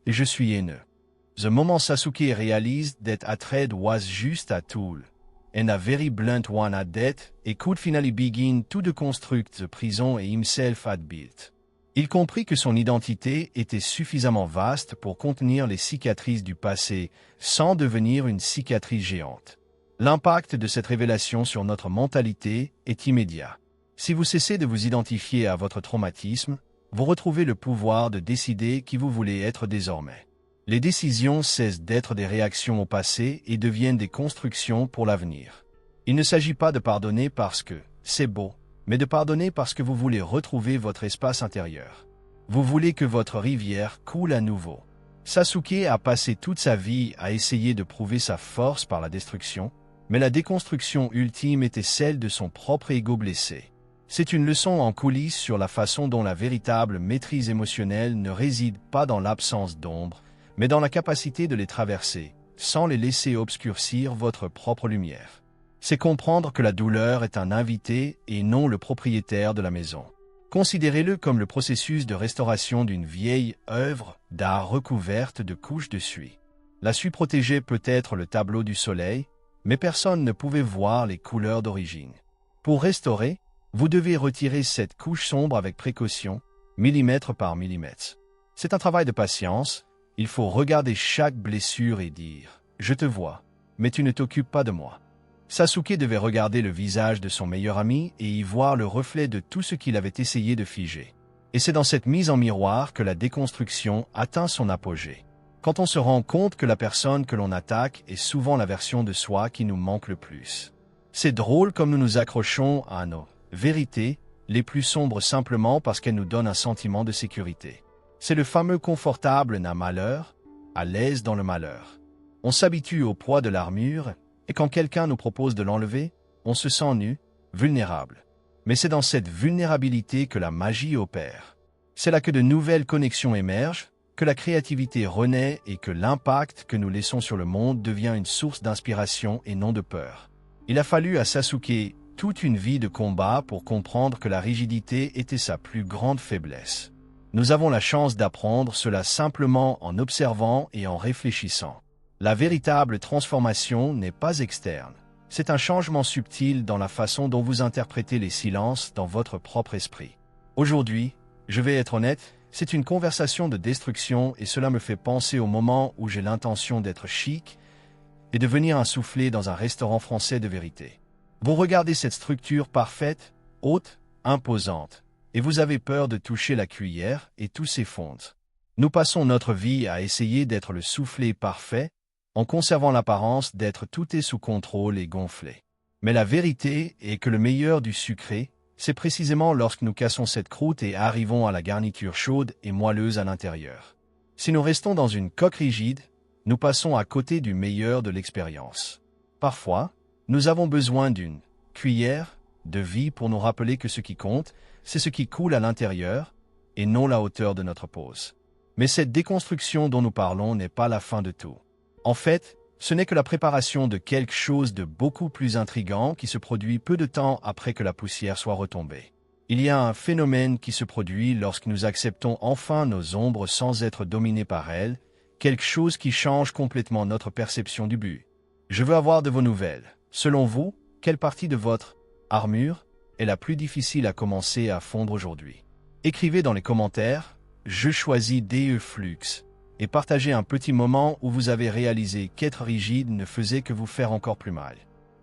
et « je suis haineux ». The moment Sasuke réalise that hatred was just a tool, and a very blunt one at that, et could finally begin to deconstruct the prison he himself had built. Il comprit que son identité était suffisamment vaste pour contenir les cicatrices du passé sans devenir une cicatrice géante. L'impact de cette révélation sur notre mentalité est immédiat. Si vous cessez de vous identifier à votre traumatisme, vous retrouvez le pouvoir de décider qui vous voulez être désormais. Les décisions cessent d'être des réactions au passé et deviennent des constructions pour l'avenir. Il ne s'agit pas de pardonner parce que c'est beau, mais de pardonner parce que vous voulez retrouver votre espace intérieur. Vous voulez que votre rivière coule à nouveau. Sasuke a passé toute sa vie à essayer de prouver sa force par la destruction, mais la déconstruction ultime était celle de son propre ego blessé. C'est une leçon en coulisses sur la façon dont la véritable maîtrise émotionnelle ne réside pas dans l'absence d'ombre, mais dans la capacité de les traverser, sans les laisser obscurcir votre propre lumière. C'est comprendre que la douleur est un invité et non le propriétaire de la maison. Considérez-le comme le processus de restauration d'une vieille œuvre d'art recouverte de couches de suie. La suie protégée peut être le tableau du soleil, mais personne ne pouvait voir les couleurs d'origine. Pour restaurer, vous devez retirer cette couche sombre avec précaution, millimètre par millimètre. C'est un travail de patience. Il faut regarder chaque blessure et dire « Je te vois, mais tu ne t'occupes pas de moi ». Sasuke devait regarder le visage de son meilleur ami et y voir le reflet de tout ce qu'il avait essayé de figer. Et c'est dans cette mise en miroir que la déconstruction atteint son apogée. Quand on se rend compte que la personne que l'on attaque est souvent la version de soi qui nous manque le plus. C'est drôle comme nous nous accrochons à nos vérités les plus sombres simplement parce qu'elles nous donnent un sentiment de sécurité. C'est le fameux confortable n'a malheur, à l'aise dans le malheur. On s'habitue au poids de l'armure, et quand quelqu'un nous propose de l'enlever, on se sent nu, vulnérable. Mais c'est dans cette vulnérabilité que la magie opère. C'est là que de nouvelles connexions émergent, que la créativité renaît et que l'impact que nous laissons sur le monde devient une source d'inspiration et non de peur. Il a fallu à Sasuke toute une vie de combat pour comprendre que la rigidité était sa plus grande faiblesse. Nous avons la chance d'apprendre cela simplement en observant et en réfléchissant. La véritable transformation n'est pas externe. C'est un changement subtil dans la façon dont vous interprétez les silences dans votre propre esprit. Aujourd'hui, je vais être honnête, c'est une conversation de destruction et cela me fait penser au moment où j'ai l'intention d'être chic et de venir un souffler dans un restaurant français de vérité. Vous regardez cette structure parfaite, haute, imposante, et vous avez peur de toucher la cuillère et tout s'effondre. Nous passons notre vie à essayer d'être le soufflé parfait, en conservant l'apparence d'être tout est sous contrôle et gonflé. Mais la vérité est que le meilleur du sucré, c'est précisément lorsque nous cassons cette croûte et arrivons à la garniture chaude et moelleuse à l'intérieur. Si nous restons dans une coque rigide, nous passons à côté du meilleur de l'expérience. Parfois, nous avons besoin d'une cuillère de vie pour nous rappeler que ce qui compte, c'est ce qui coule à l'intérieur et non la hauteur de notre pose. Mais cette déconstruction dont nous parlons n'est pas la fin de tout. En fait, ce n'est que la préparation de quelque chose de beaucoup plus intrigant qui se produit peu de temps après que la poussière soit retombée. Il y a un phénomène qui se produit lorsque nous acceptons enfin nos ombres sans être dominés par elles, quelque chose qui change complètement notre perception du but. Je veux avoir de vos nouvelles. Selon vous, quelle partie de votre armure est la plus difficile à commencer à fondre aujourd'hui? Écrivez dans les commentaires « Je choisis DE Flux » et partagez un petit moment où vous avez réalisé qu'être rigide ne faisait que vous faire encore plus mal.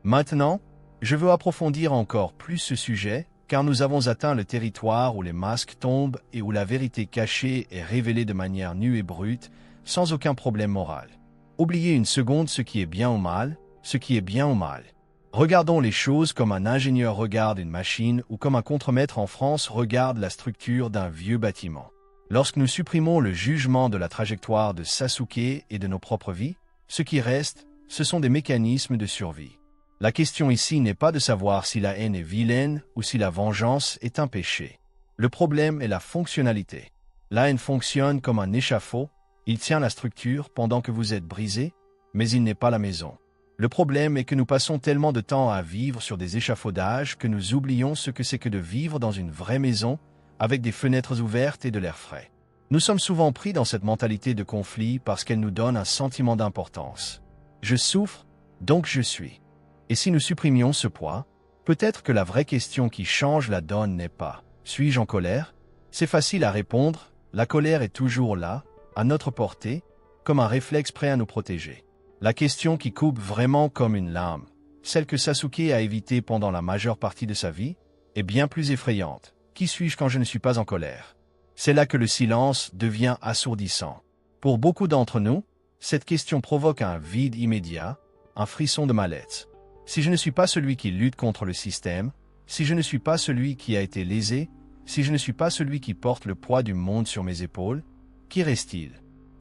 Maintenant, je veux approfondir encore plus ce sujet, car nous avons atteint le territoire où les masques tombent et où la vérité cachée est révélée de manière nue et brute, sans aucun problème moral. Oubliez une seconde ce qui est bien ou mal, ce qui est bien ou mal. Regardons les choses comme un ingénieur regarde une machine ou comme un contremaître en France regarde la structure d'un vieux bâtiment. Lorsque nous supprimons le jugement de la trajectoire de Sasuke et de nos propres vies, ce qui reste, ce sont des mécanismes de survie. La question ici n'est pas de savoir si la haine est vilaine ou si la vengeance est un péché. Le problème est la fonctionnalité. La haine fonctionne comme un échafaud, il tient la structure pendant que vous êtes brisé, mais il n'est pas la maison. Le problème est que nous passons tellement de temps à vivre sur des échafaudages que nous oublions ce que c'est que de vivre dans une vraie maison, avec des fenêtres ouvertes et de l'air frais. Nous sommes souvent pris dans cette mentalité de conflit parce qu'elle nous donne un sentiment d'importance. Je souffre, donc je suis. Et si nous supprimions ce poids, peut-être que la vraie question qui change la donne n'est pas « suis-je en colère ?» C'est facile à répondre, la colère est toujours là, à notre portée, comme un réflexe prêt à nous protéger. La question qui coupe vraiment comme une lame, celle que Sasuke a évitée pendant la majeure partie de sa vie, est bien plus effrayante. Qui suis-je quand je ne suis pas en colère? C'est là que le silence devient assourdissant. Pour beaucoup d'entre nous, cette question provoque un vide immédiat, un frisson de mal-être. Si je ne suis pas celui qui lutte contre le système, si je ne suis pas celui qui a été lésé, si je ne suis pas celui qui porte le poids du monde sur mes épaules, qui reste-t-il?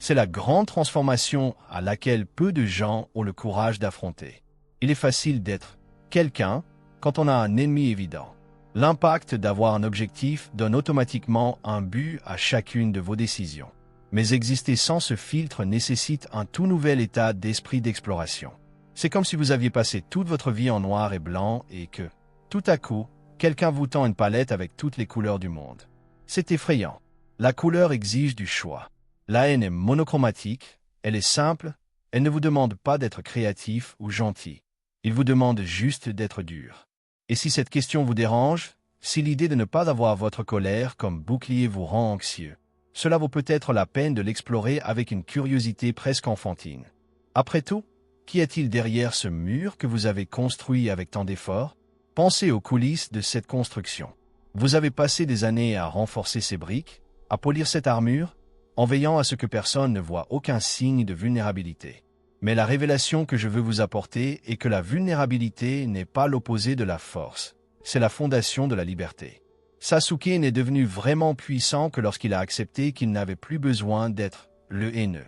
C'est la grande transformation à laquelle peu de gens ont le courage d'affronter. Il est facile d'être quelqu'un quand on a un ennemi évident. L'impact d'avoir un objectif donne automatiquement un but à chacune de vos décisions. Mais exister sans ce filtre nécessite un tout nouvel état d'esprit d'exploration. C'est comme si vous aviez passé toute votre vie en noir et blanc et que, tout à coup, quelqu'un vous tend une palette avec toutes les couleurs du monde. C'est effrayant. La couleur exige du choix. La haine est monochromatique, elle est simple, elle ne vous demande pas d'être créatif ou gentil. Il vous demande juste d'être dur. Et si cette question vous dérange, si l'idée de ne pas avoir votre colère comme bouclier vous rend anxieux, cela vaut peut-être la peine de l'explorer avec une curiosité presque enfantine. Après tout, qu'y a-t-il derrière ce mur que vous avez construit avec tant d'efforts? Pensez aux coulisses de cette construction. Vous avez passé des années à renforcer ces briques, à polir cette armure, en veillant à ce que personne ne voie aucun signe de vulnérabilité. Mais la révélation que je veux vous apporter est que la vulnérabilité n'est pas l'opposé de la force, c'est la fondation de la liberté. Sasuke n'est devenu vraiment puissant que lorsqu'il a accepté qu'il n'avait plus besoin d'être le haineux.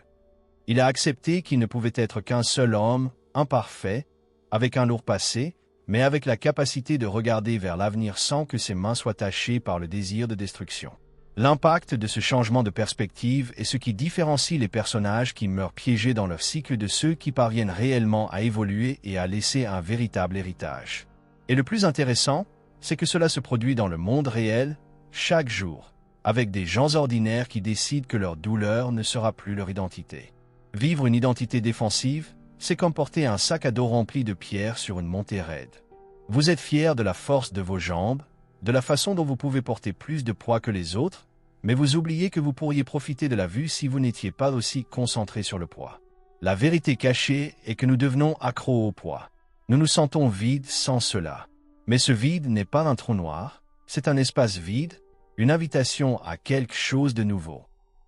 Il a accepté qu'il ne pouvait être qu'un seul homme, imparfait, avec un lourd passé, mais avec la capacité de regarder vers l'avenir sans que ses mains soient tachées par le désir de destruction. L'impact de ce changement de perspective est ce qui différencie les personnages qui meurent piégés dans leur cycle de ceux qui parviennent réellement à évoluer et à laisser un véritable héritage. Et le plus intéressant, c'est que cela se produit dans le monde réel, chaque jour, avec des gens ordinaires qui décident que leur douleur ne sera plus leur identité. Vivre une identité défensive, c'est comme porter un sac à dos rempli de pierres sur une montée raide. Vous êtes fier de la force de vos jambes, de la façon dont vous pouvez porter plus de poids que les autres, mais vous oubliez que vous pourriez profiter de la vue si vous n'étiez pas aussi concentré sur le poids. La vérité cachée est que nous devenons accros au poids. Nous nous sentons vides sans cela. Mais ce vide n'est pas un trou noir, c'est un espace vide, une invitation à quelque chose de nouveau.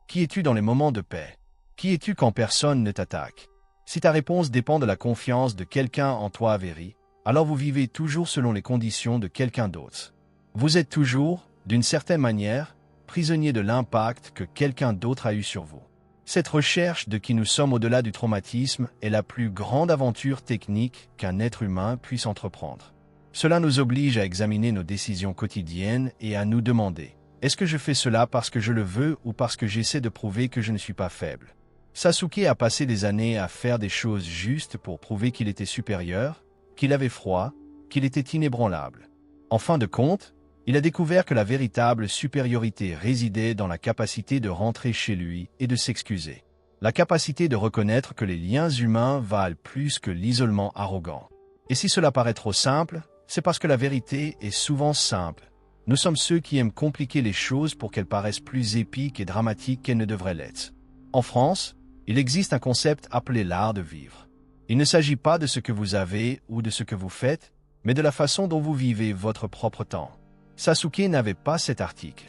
Qui es-tu dans les moments de paix? Qui es-tu quand personne ne t'attaque? Si ta réponse dépend de la confiance de quelqu'un en toi avérie, alors vous vivez toujours selon les conditions de quelqu'un d'autre. Vous êtes toujours, d'une certaine manière, prisonnier de l'impact que quelqu'un d'autre a eu sur vous. Cette recherche de qui nous sommes au-delà du traumatisme est la plus grande aventure technique qu'un être humain puisse entreprendre. Cela nous oblige à examiner nos décisions quotidiennes et à nous demander « Est-ce que je fais cela parce que je le veux ou parce que j'essaie de prouver que je ne suis pas faible ?» Sasuke a passé des années à faire des choses justes pour prouver qu'il était supérieur, qu'il avait froid, qu'il était inébranlable. En fin de compte, il a découvert que la véritable supériorité résidait dans la capacité de rentrer chez lui et de s'excuser. La capacité de reconnaître que les liens humains valent plus que l'isolement arrogant. Et si cela paraît trop simple, c'est parce que la vérité est souvent simple. Nous sommes ceux qui aiment compliquer les choses pour qu'elles paraissent plus épiques et dramatiques qu'elles ne devraient l'être. En France, il existe un concept appelé l'art de vivre. Il ne s'agit pas de ce que vous avez ou de ce que vous faites, mais de la façon dont vous vivez votre propre temps. Sasuke n'avait pas cet article.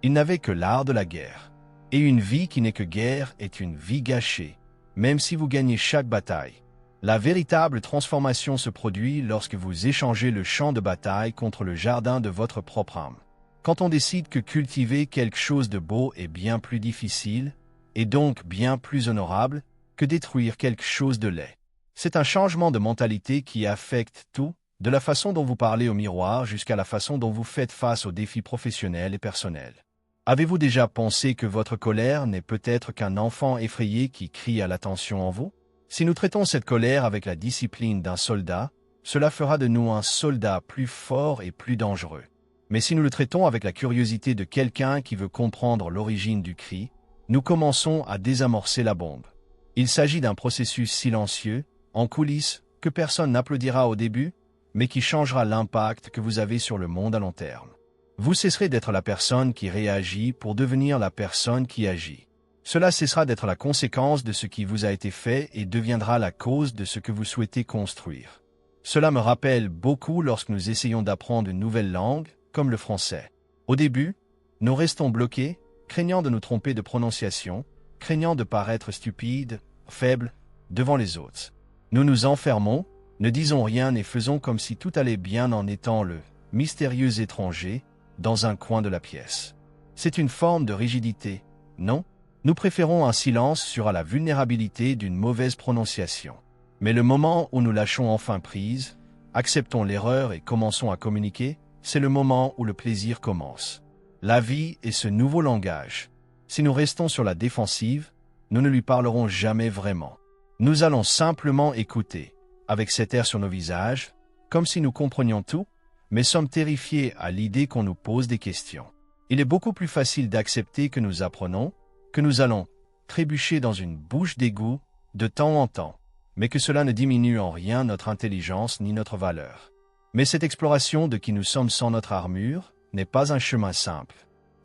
Il n'avait que l'art de la guerre. Et une vie qui n'est que guerre est une vie gâchée, même si vous gagnez chaque bataille. La véritable transformation se produit lorsque vous échangez le champ de bataille contre le jardin de votre propre âme. Quand on décide que cultiver quelque chose de beau est bien plus difficile, et donc bien plus honorable, que détruire quelque chose de laid. C'est un changement de mentalité qui affecte tout, de la façon dont vous parlez au miroir jusqu'à la façon dont vous faites face aux défis professionnels et personnels. Avez-vous déjà pensé que votre colère n'est peut-être qu'un enfant effrayé qui crie à l'attention en vous? Si nous traitons cette colère avec la discipline d'un soldat, cela fera de nous un soldat plus fort et plus dangereux. Mais si nous le traitons avec la curiosité de quelqu'un qui veut comprendre l'origine du cri, nous commençons à désamorcer la bombe. Il s'agit d'un processus silencieux, en coulisses, que personne n'applaudira au début, mais qui changera l'impact que vous avez sur le monde à long terme. Vous cesserez d'être la personne qui réagit pour devenir la personne qui agit. Cela cessera d'être la conséquence de ce qui vous a été fait et deviendra la cause de ce que vous souhaitez construire. Cela me rappelle beaucoup lorsque nous essayons d'apprendre une nouvelle langue, comme le français. Au début, nous restons bloqués, craignant de nous tromper de prononciation, craignant de paraître stupides, faibles, devant les autres. Nous nous enfermons, ne disons rien et faisons comme si tout allait bien en étant le mystérieux étranger dans un coin de la pièce. C'est une forme de rigidité, non? Nous préférons un silence sur la vulnérabilité d'une mauvaise prononciation. Mais le moment où nous lâchons enfin prise, acceptons l'erreur et commençons à communiquer, c'est le moment où le plaisir commence. La vie est ce nouveau langage. Si nous restons sur la défensive, nous ne lui parlerons jamais vraiment. Nous allons simplement écouter, avec cet air sur nos visages, comme si nous comprenions tout, mais sommes terrifiés à l'idée qu'on nous pose des questions. Il est beaucoup plus facile d'accepter que nous apprenons, que nous allons trébucher dans une bouche d'égout de temps en temps, mais que cela ne diminue en rien notre intelligence ni notre valeur. Mais cette exploration de qui nous sommes sans notre armure n'est pas un chemin simple.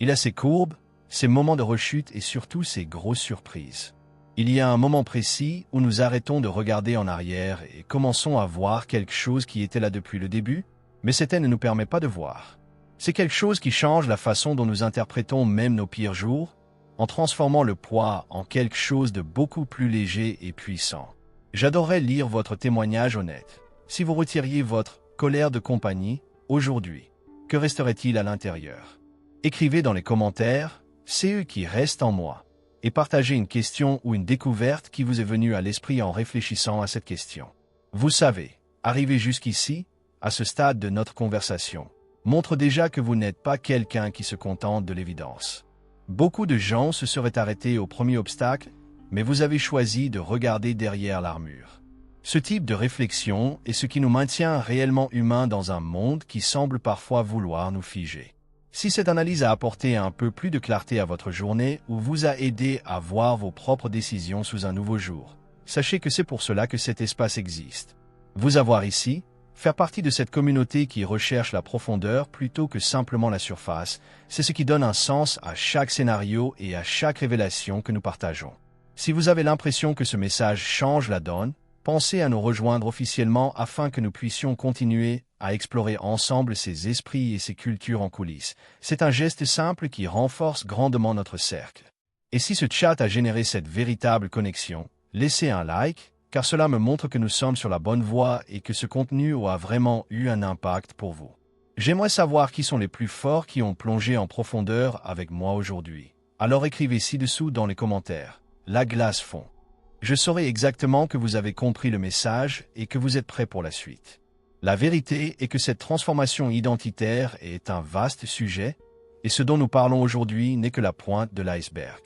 Il a ses courbes, ses moments de rechute et surtout ses grosses surprises. Il y a un moment précis où nous arrêtons de regarder en arrière et commençons à voir quelque chose qui était là depuis le début, mais cette haine ne nous permet pas de voir. C'est quelque chose qui change la façon dont nous interprétons même nos pires jours, en transformant le poids en quelque chose de beaucoup plus léger et puissant. J'adorerais lire votre témoignage honnête. Si vous retiriez votre colère de compagnie aujourd'hui, que resterait-il à l'intérieur? Écrivez dans les commentaires « C'est eux qui restent en moi » et partagez une question ou une découverte qui vous est venue à l'esprit en réfléchissant à cette question. Vous savez, arriver jusqu'ici, à ce stade de notre conversation, montre déjà que vous n'êtes pas quelqu'un qui se contente de l'évidence. Beaucoup de gens se seraient arrêtés au premier obstacle, mais vous avez choisi de regarder derrière l'armure. Ce type de réflexion est ce qui nous maintient réellement humains dans un monde qui semble parfois vouloir nous figer. Si cette analyse a apporté un peu plus de clarté à votre journée ou vous a aidé à voir vos propres décisions sous un nouveau jour, sachez que c'est pour cela que cet espace existe. Vous avoir ici, faire partie de cette communauté qui recherche la profondeur plutôt que simplement la surface, c'est ce qui donne un sens à chaque scénario et à chaque révélation que nous partageons. Si vous avez l'impression que ce message change la donne, pensez à nous rejoindre officiellement afin que nous puissions continuer à explorer ensemble ces esprits et ces cultures en coulisses. C'est un geste simple qui renforce grandement notre cercle. Et si ce chat a généré cette véritable connexion, laissez un like, car cela me montre que nous sommes sur la bonne voie et que ce contenu a vraiment eu un impact pour vous. J'aimerais savoir qui sont les plus forts qui ont plongé en profondeur avec moi aujourd'hui. Alors écrivez ci-dessous dans les commentaires. La glace fond. Je saurai exactement que vous avez compris le message et que vous êtes prêts pour la suite. La vérité est que cette transformation identitaire est un vaste sujet, et ce dont nous parlons aujourd'hui n'est que la pointe de l'iceberg.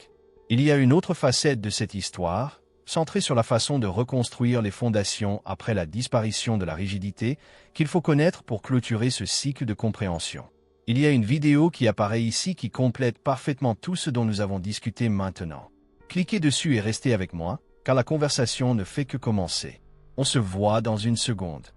Il y a une autre facette de cette histoire, centrée sur la façon de reconstruire les fondations après la disparition de la rigidité, qu'il faut connaître pour clôturer ce cycle de compréhension. Il y a une vidéo qui apparaît ici qui complète parfaitement tout ce dont nous avons discuté maintenant. Cliquez dessus et restez avec moi, car la conversation ne fait que commencer. On se voit dans une seconde.